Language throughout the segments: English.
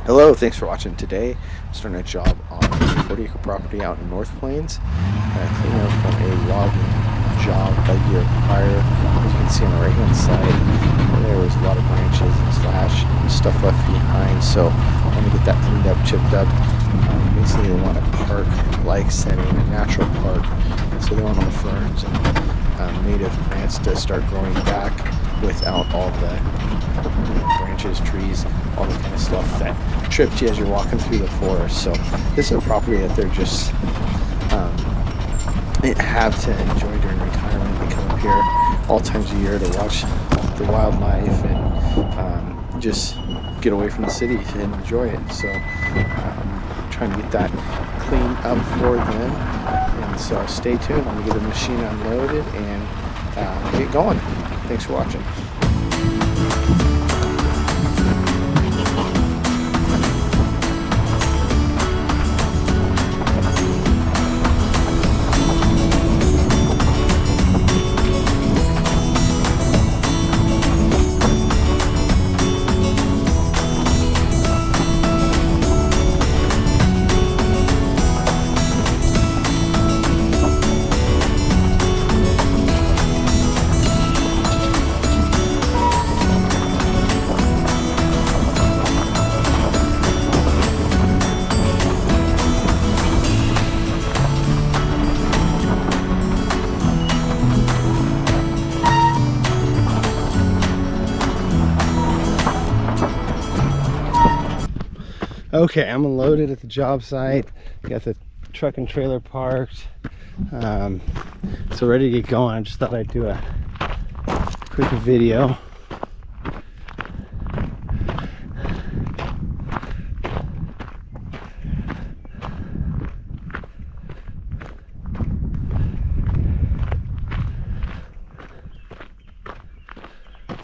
Hello, thanks for watching. Today I'm starting a job on a 40-acre property out in North Plains, cleaning up from a logging job a year prior. As you can see on the right hand side, there was a lot of branches and slash and stuff left behind, so I want to get that cleaned up, chipped up. Basically they want a park-like setting, a natural park, and so they want all the ferns and native plants to start growing back without all the branches, trees, all the kind of stuff that trips you as you're walking through the forest. So this is a property that they're just have to enjoy during retirement. They come up here all times of year to watch the wildlife and just get away from the city and enjoy it. So trying to get that cleaned up for them. And so stay tuned. I'm gonna get the machine unloaded and get going. Thanks for watching. Okay, I'm unloaded at the job site. Got the truck and trailer parked. So ready to get going. I just thought I'd do a quick video.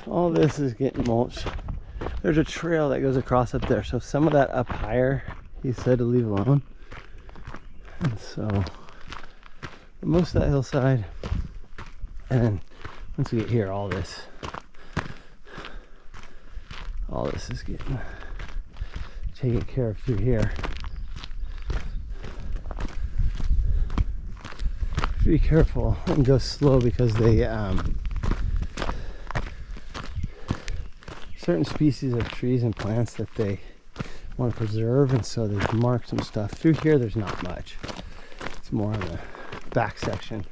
All this is getting mulched. There's a trail that goes across up there, so some of that up higher he said to leave alone, and so most of that hillside, and then once we get here, all this is getting taken care of through here. Be careful and go slow because they certain species of trees and plants that they want to preserve, and so they've marked some stuff. Through here there's not much. It's more on the back section.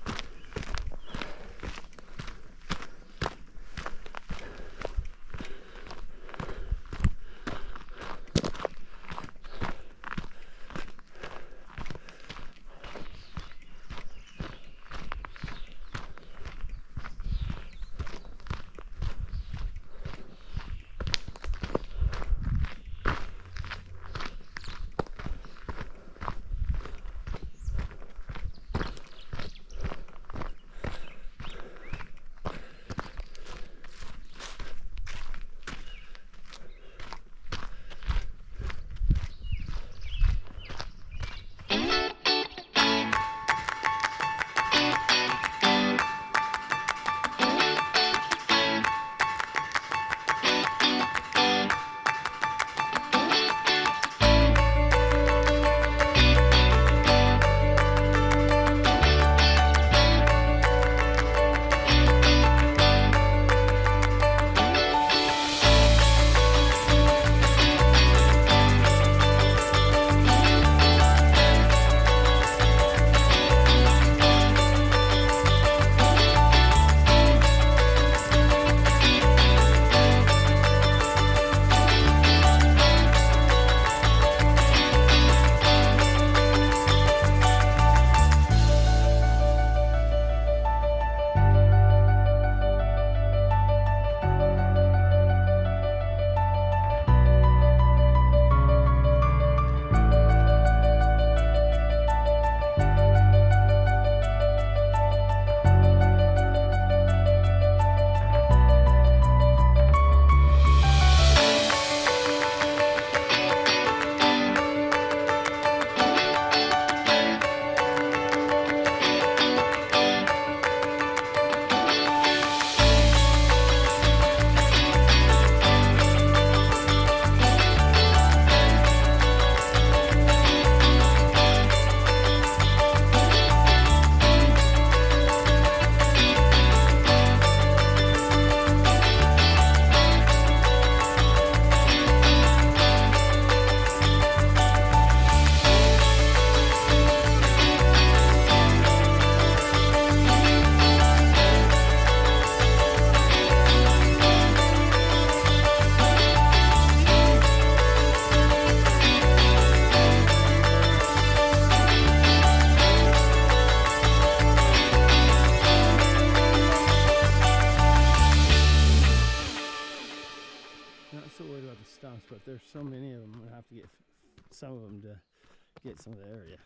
many of them. I'm gonna have to get some of them to get some of the area.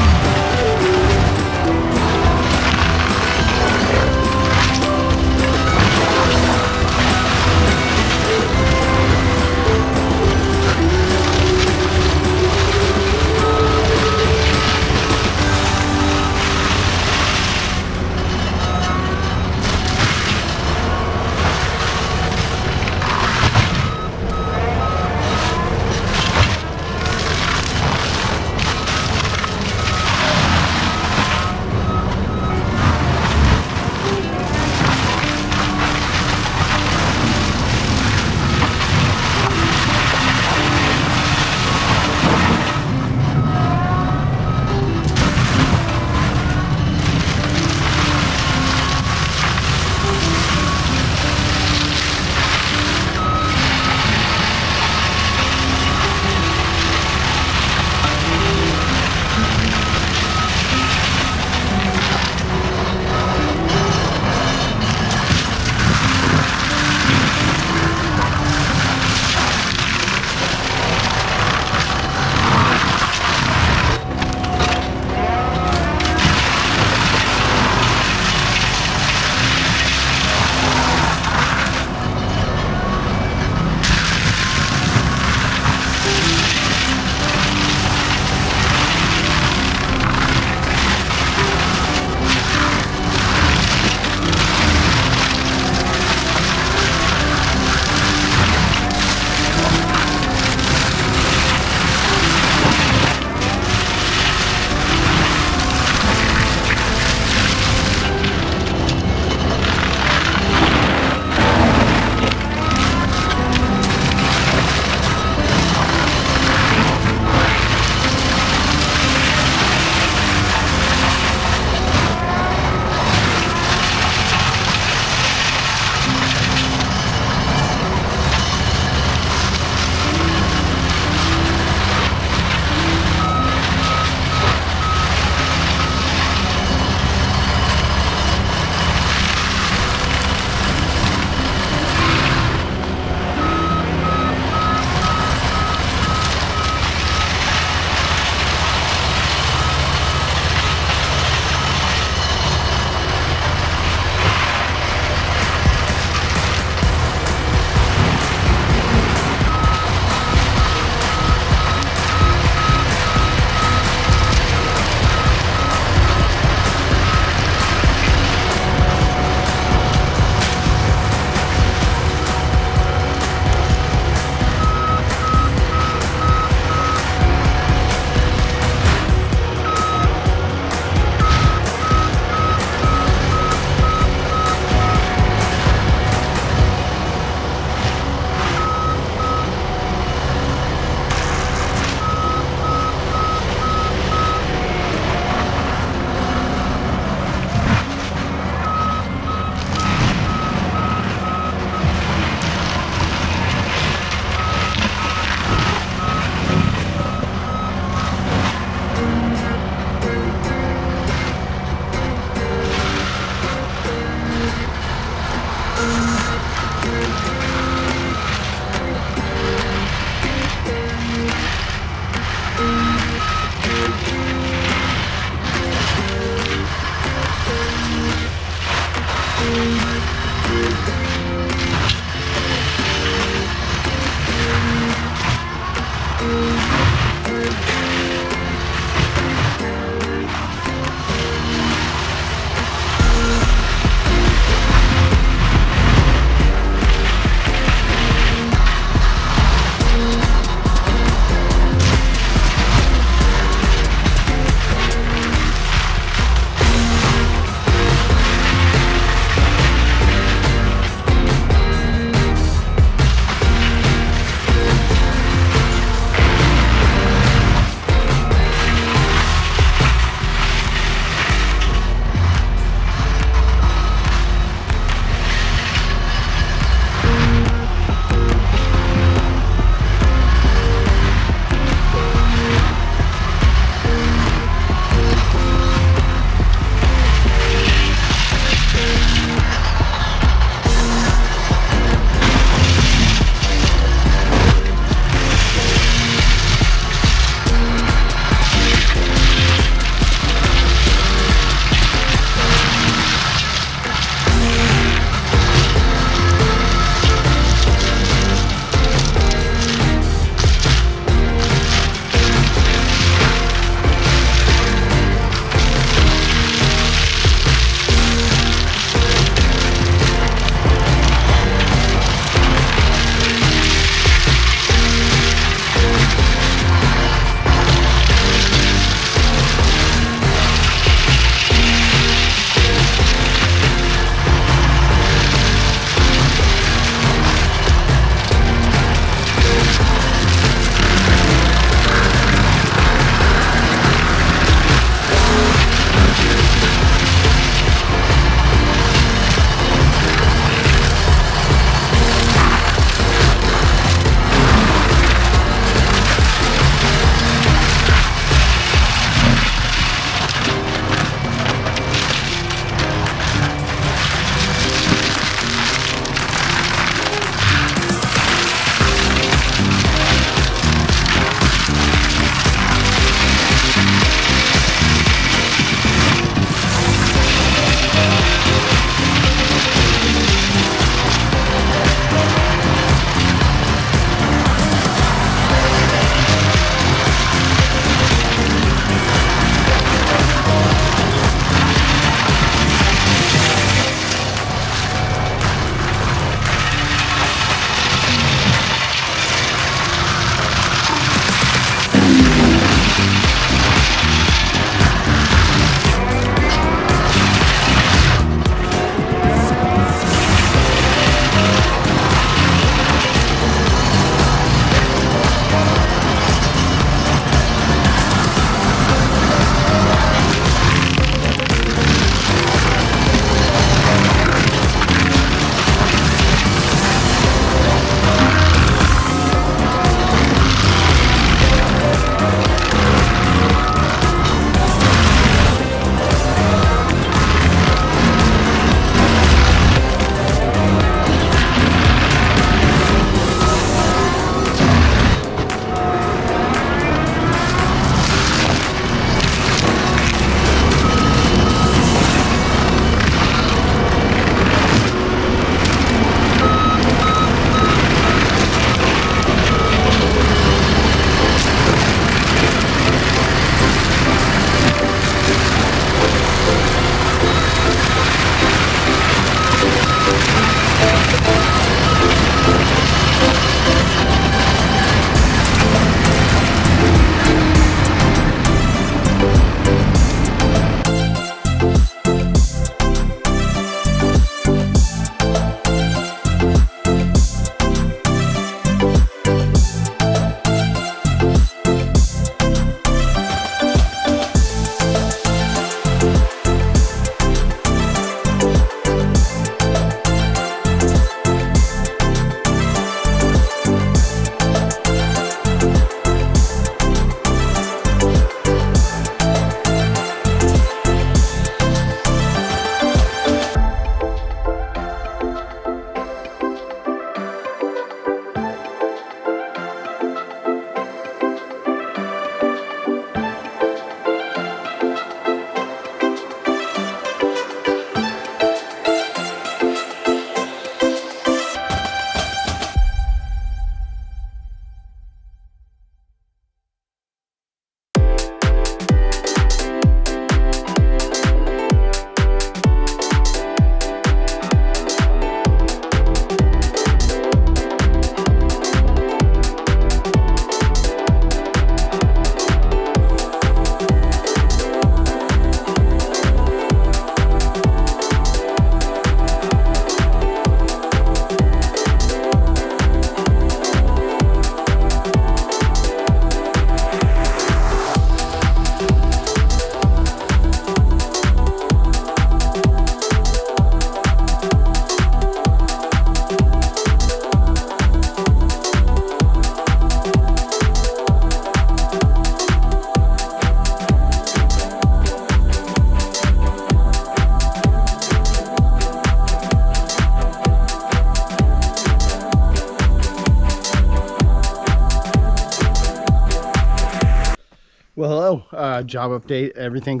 Well, hello. Job update. Everything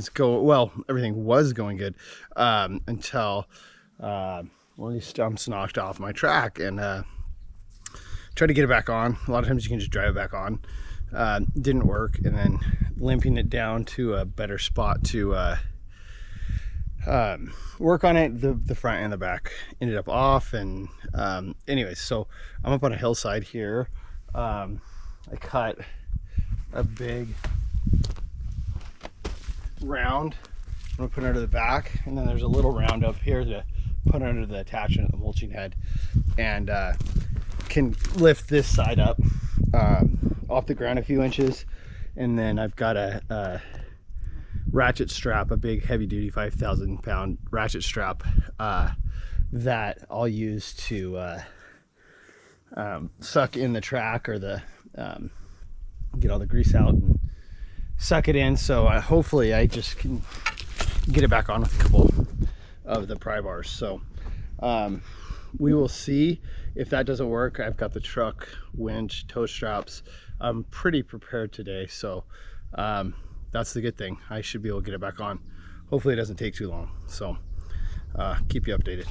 was going good until one of these stumps knocked off my track, and tried to get it back on. A lot of times you can just drive it back on. Didn't work, and then limping it down to a better spot to work on it. The front and the back ended up off, and anyways, so I'm up on a hillside here. I cut a big round I'm gonna put under the back, and then there's a little round up here to put under the attachment of the mulching head, and can lift this side up off the ground a few inches. And then I've got a ratchet strap, a big heavy duty 5,000 pound ratchet strap that I'll use to suck in the track, or the get all the grease out and suck it in. So hopefully I just can get it back on with a couple of the pry bars. So we will see. If that doesn't work, I've got the truck winch, tow straps. I'm pretty prepared today, so that's the good thing. I should be able to get it back on. Hopefully it doesn't take too long. So keep you updated.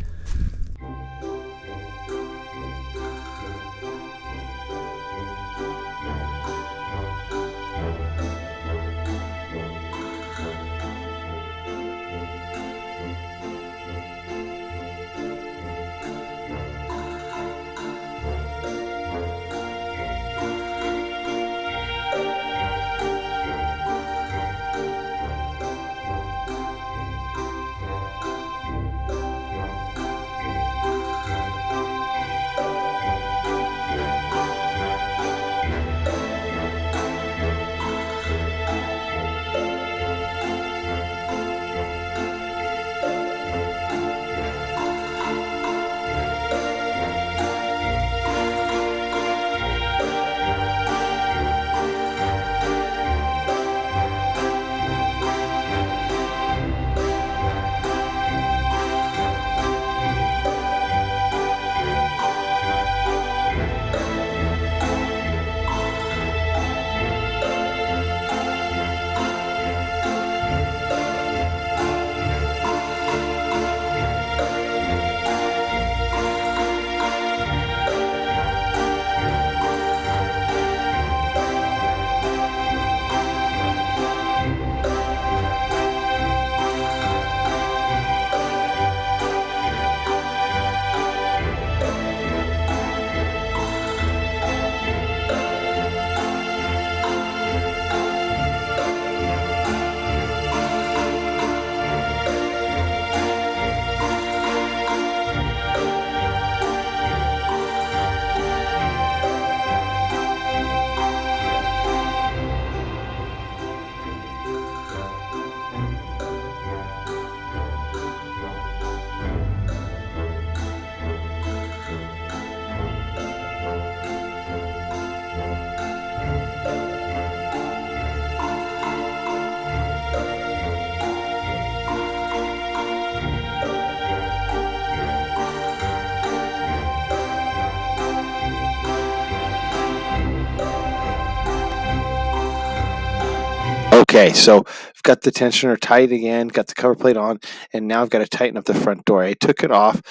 Okay, so I've got the tensioner tight again, got the cover plate on, and now I've got to tighten up the front door. I took it off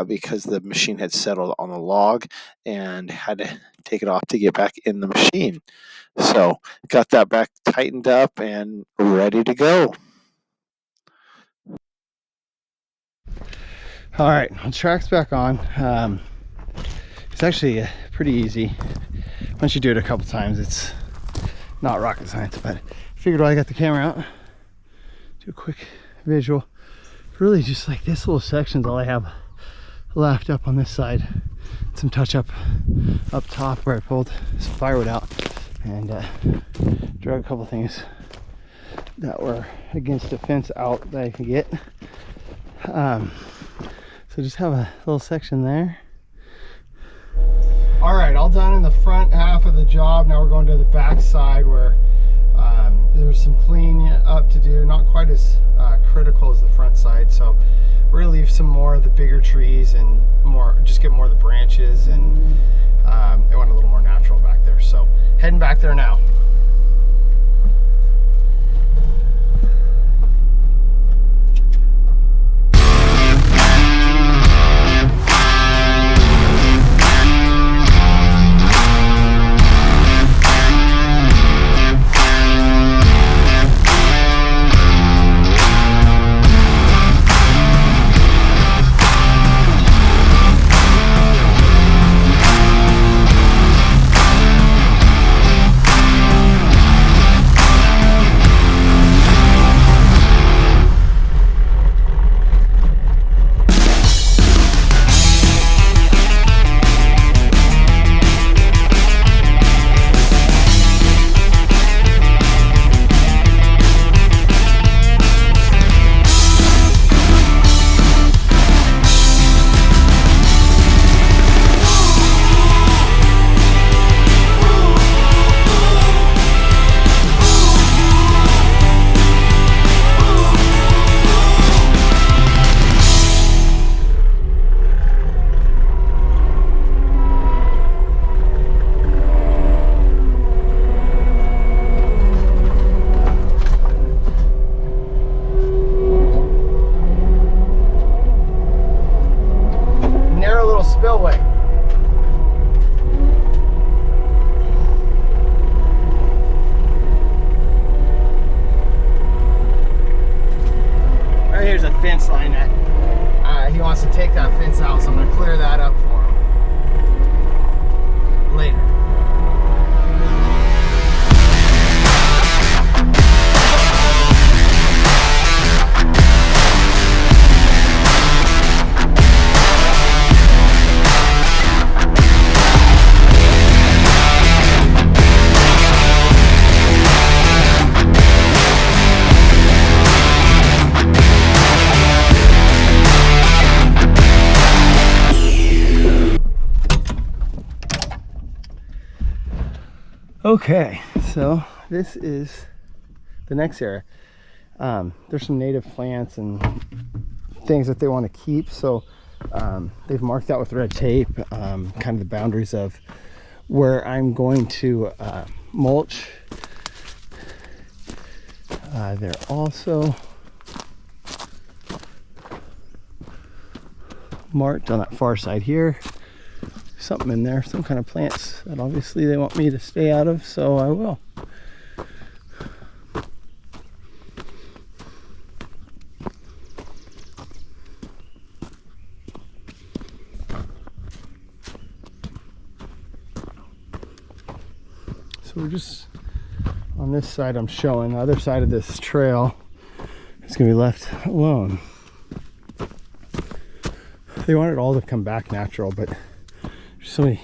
because the machine had settled on the log and had to take it off to get back in the machine. So got that back tightened up and ready to go. All right, the track's back on. It's actually pretty easy. Once you do it a couple times, it's not rocket science, but I figured while I got the camera out, do a quick visual. Really just like this little section's all I have left up on this side. Some touch up top where I pulled some firewood out and drug a couple things that were against the fence out that I could get. So just have a little section there. All right, all done in the front half of the job. Now we're going to the back side where there's some cleaning up to do, not quite as critical as the front side. So we're gonna leave some more of the bigger trees and just get more of the branches, and they want a little more natural back there. So heading back there now. little spillway. Right here's a fence line that he wants to take that fence out, so I'm going to clear that up for him later. Okay, so this is the next area. There's some native plants and things that they want to keep, so they've marked out with red tape kind of the boundaries of where I'm going to mulch. They're also marked on that far side here. Something in there, some kind of plants that obviously they want me to stay out of, so I will. So we're just on this side. I'm showing the other side of this trail is gonna be left alone. They want it all to come back natural, but there's so many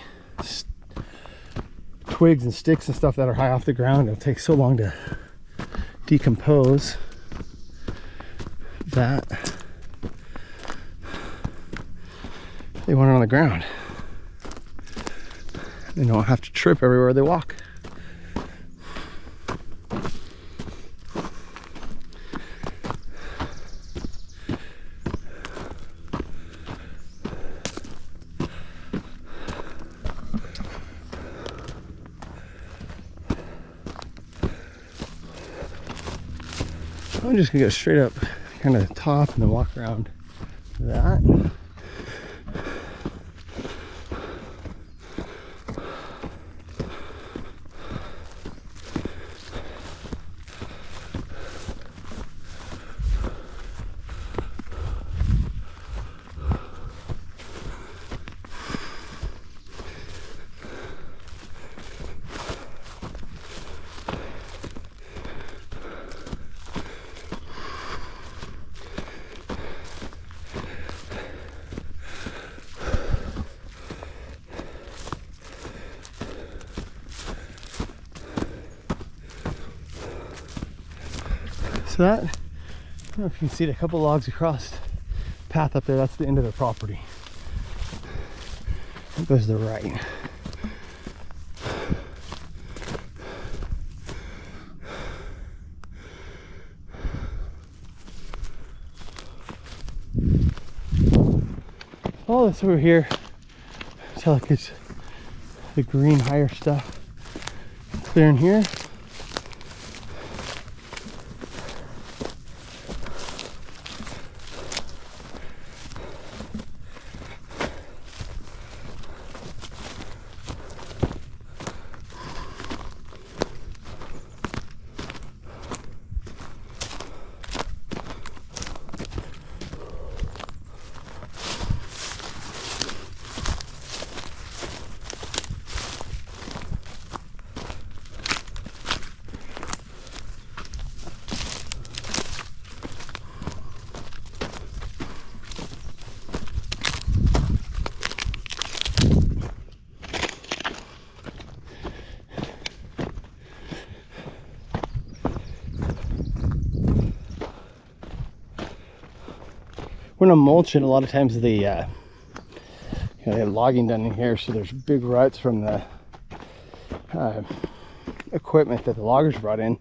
twigs and sticks and stuff that are high off the ground. It'll take so long to decompose that they want it on the ground. They don't have to trip everywhere they walk. I'm just gonna go straight up kind of top and then walk around that. So that, I don't know if you can see it, a couple logs across the path up there, that's the end of the property. It goes to the right. All this over here, it's like it's the green higher stuff. Clear in here. When I'm mulching, a lot of times they have logging done in here, so there's big ruts from the equipment that the loggers brought in.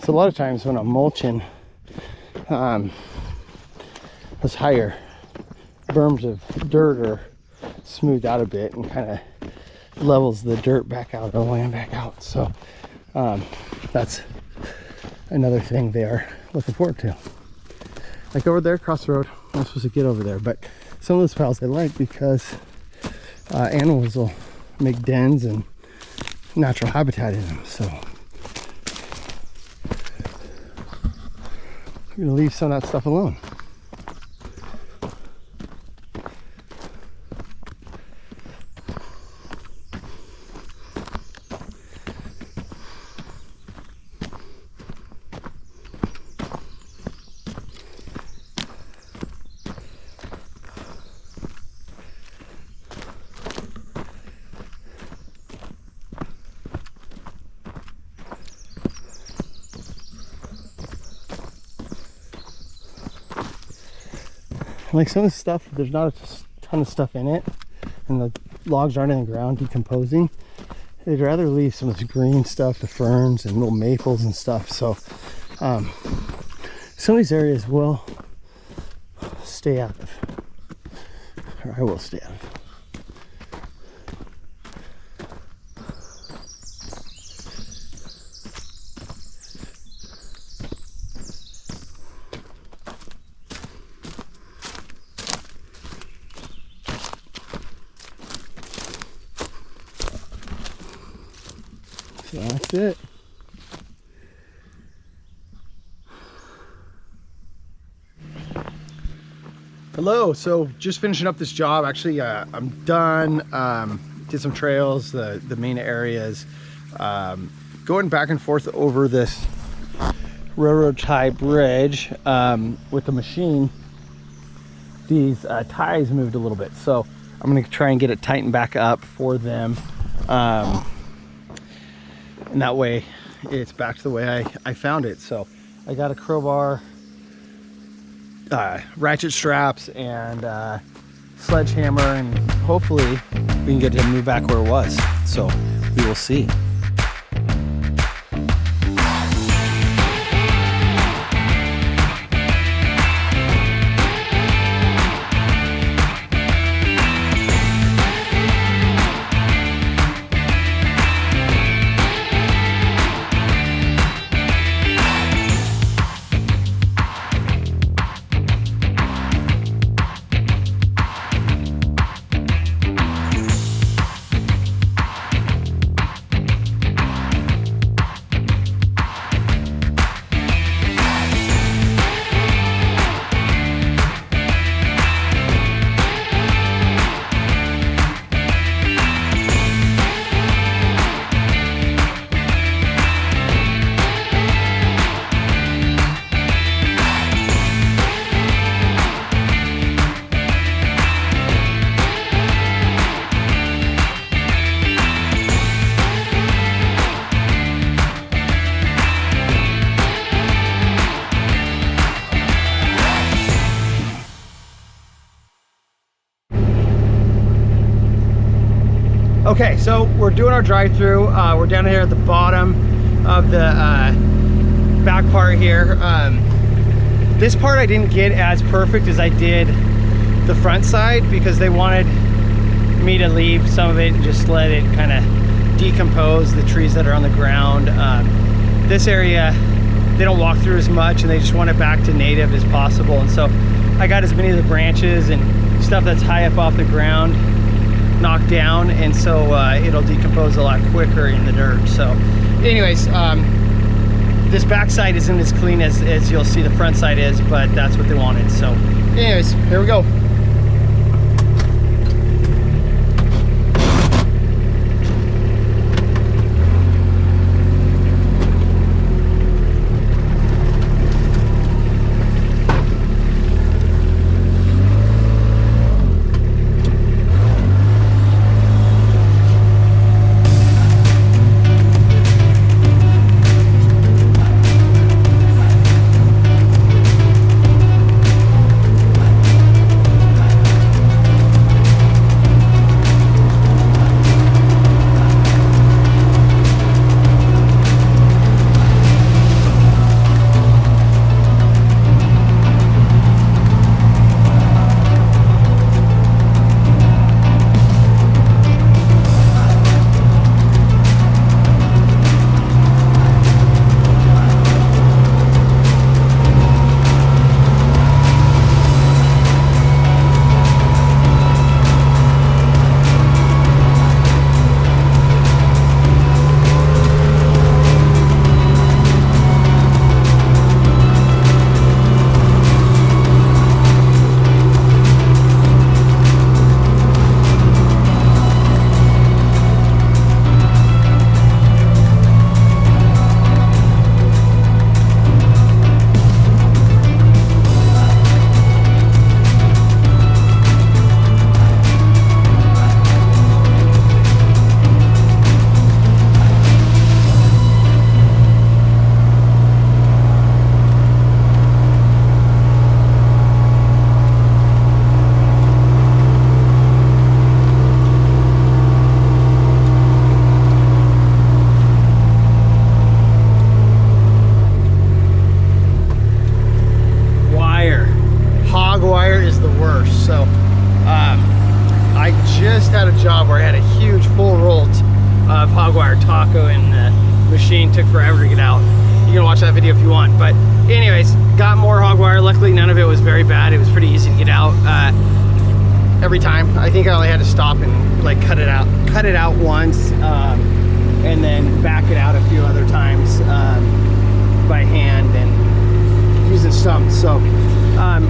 So a lot of times when I'm mulching, those higher berms of dirt are smoothed out a bit and kind of levels the dirt back out, the land back out. So that's another thing they are looking forward to. Like over there across the road, I'm supposed to get over there, but some of those piles I like because animals will make dens and natural habitat in them. So I'm gonna leave some of that stuff alone. Like some of the stuff, there's not a ton of stuff in it, and the logs aren't in the ground decomposing. They'd rather leave some of the green stuff, the ferns and little maples and stuff. So some of these areas will stay active, or I will stay active. So that's it. Hello, so just finishing up this job. Actually, I'm done. Did some trails, the main areas. Going back and forth over this railroad tie bridge with the machine. These ties moved a little bit, so I'm gonna try and get it tightened back up for them. And that way it's back to the way I found it. So I got a crowbar, ratchet straps, and sledgehammer, and hopefully we can get it to move back where it was. So we will see. Okay, so we're doing our drive-through. We're down here at the bottom of the back part here. This part I didn't get as perfect as I did the front side because they wanted me to leave some of it and just let it kind of decompose, the trees that are on the ground. This area, they don't walk through as much and they just want it back to native as possible. And so I got as many of the branches and stuff that's high up off the ground knocked down, and so it'll decompose a lot quicker in the dirt. So anyways, this back side isn't as clean as you'll see the front side is, but that's what they wanted. So anyways, here we go. just had a job where I had a huge full roll of hog wire taco, and the machine took forever to get out. You can watch that video if you want. But anyways, got more hog wire. Luckily, none of it was very bad. It was pretty easy to get out every time. I think I only had to stop and like cut it out once, and then back it out a few other times by hand and using stumps. So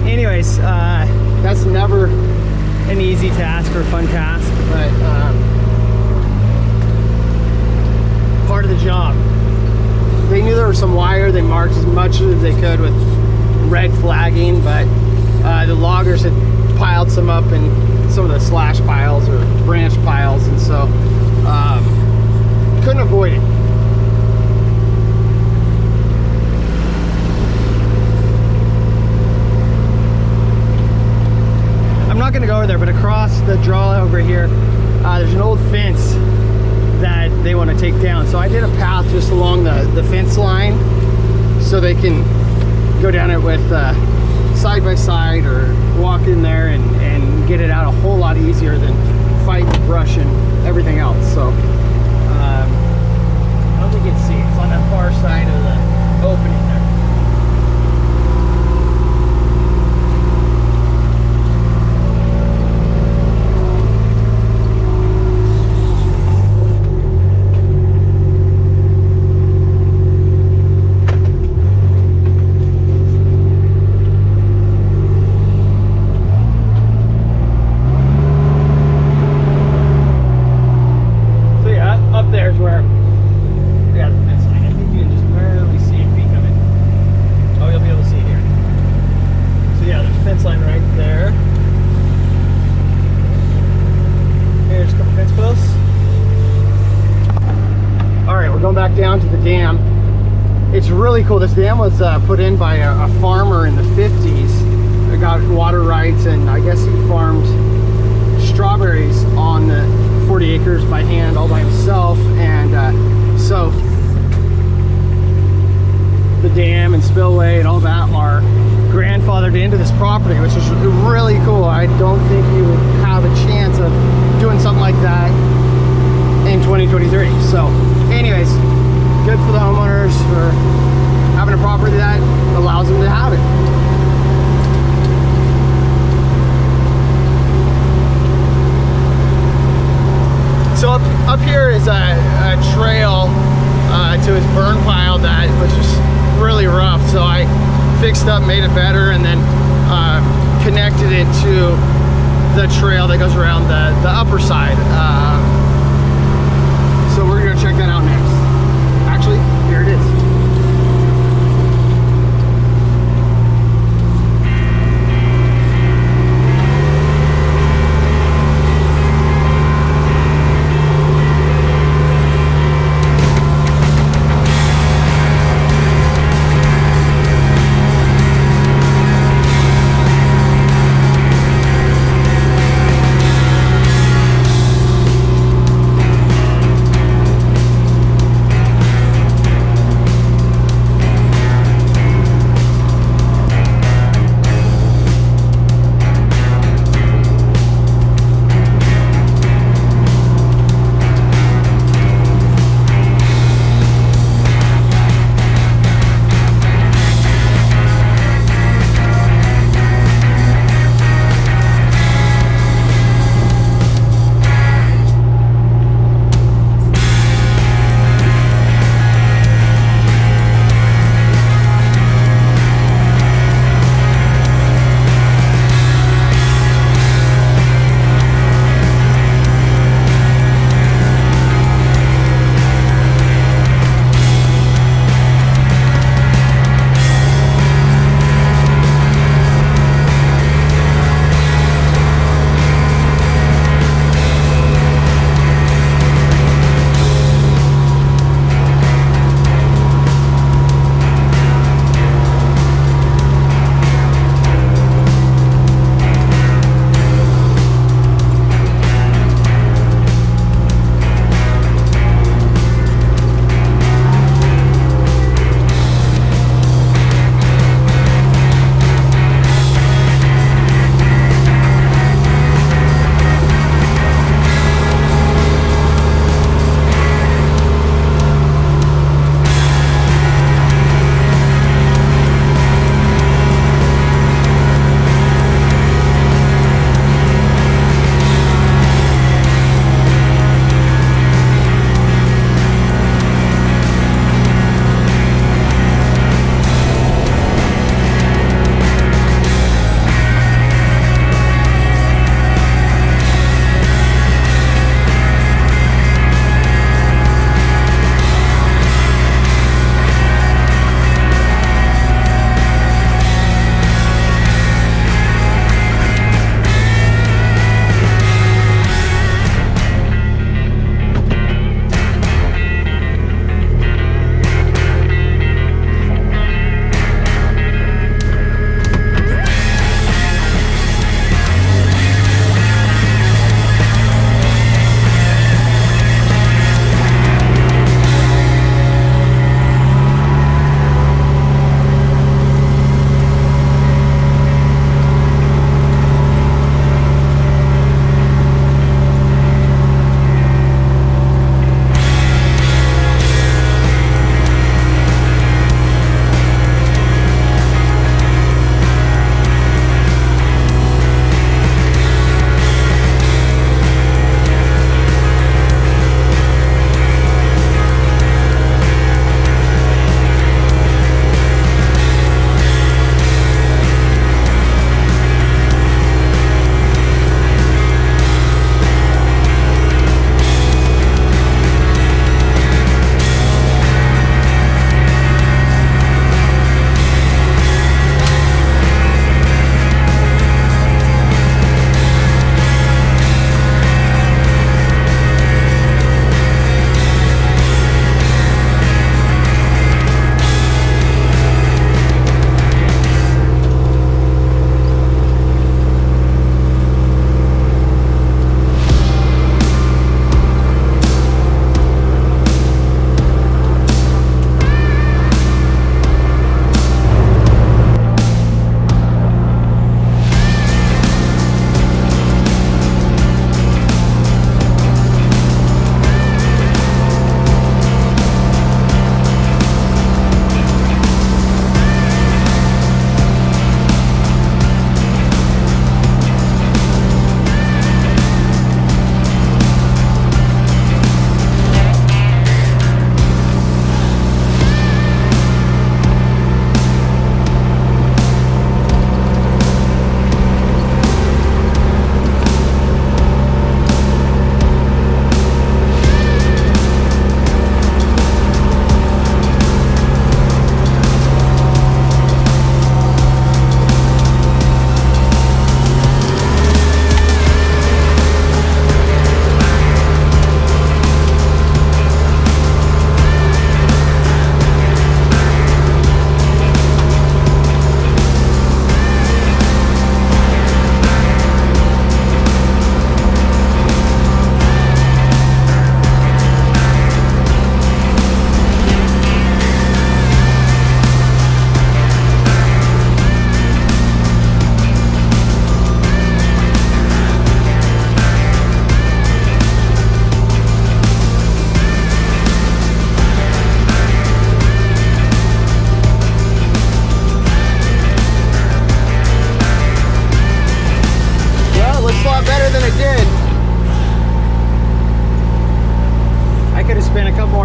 anyways, that's never an easy task or fun task, but part of the job. They knew there was some wire. They marked as much as they could with red flagging, but the loggers had piled some up in some of the slash piles or branch piles, and so couldn't avoid it. I'm not going to go over there, but across the draw over here, there's an old fence that they want to take down. So I did a path just along the fence line so they can go down it with side by side or walk in there and get it out a whole lot easier than fighting brush and everything else. So I don't think you can see it. It's on that far side of the opening there. Down to the dam. It's really cool. This dam was put in by a farmer in the 50s. He got water rights, and I guess he farmed strawberries on the 40 acres by hand all by himself, and so the dam and spillway and all that are grandfathered into this property, which is really cool. I don't think you would have a chance of doing something like that in 2023. So anyways, good for the homeowners for having a property that allows them to have it. So up here is a trail to his burn pile that was just really rough. So I fixed up, made it better, and then connected it to the trail that goes around the upper side. So we're gonna check that out next. Actually, here it is.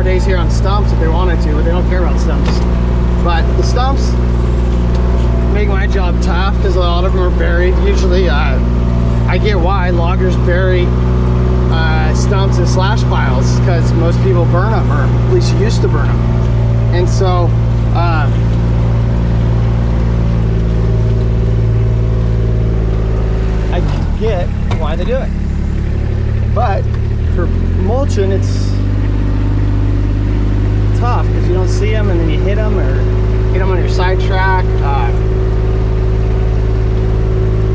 days here on stumps if they wanted to, but they don't care about stumps. But the stumps make my job tough because a lot of them are buried. Usually, I get why loggers bury stumps and slash piles, because most people burn them, or at least used to burn them. And so I get why they do it, but for mulching it's tough because you don't see them and then you hit them or hit them on your side track.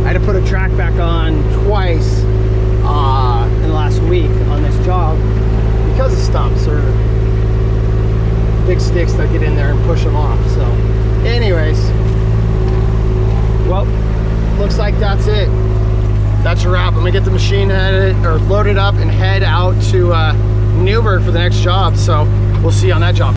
I had to put a track back on twice in the last week on this job because of stumps or big sticks that get in there and push them off. So anyways, well, looks like that's it. That's a wrap. I'm gonna get the machine headed or loaded up and head out to Newburgh for the next job. So we'll see you on that job.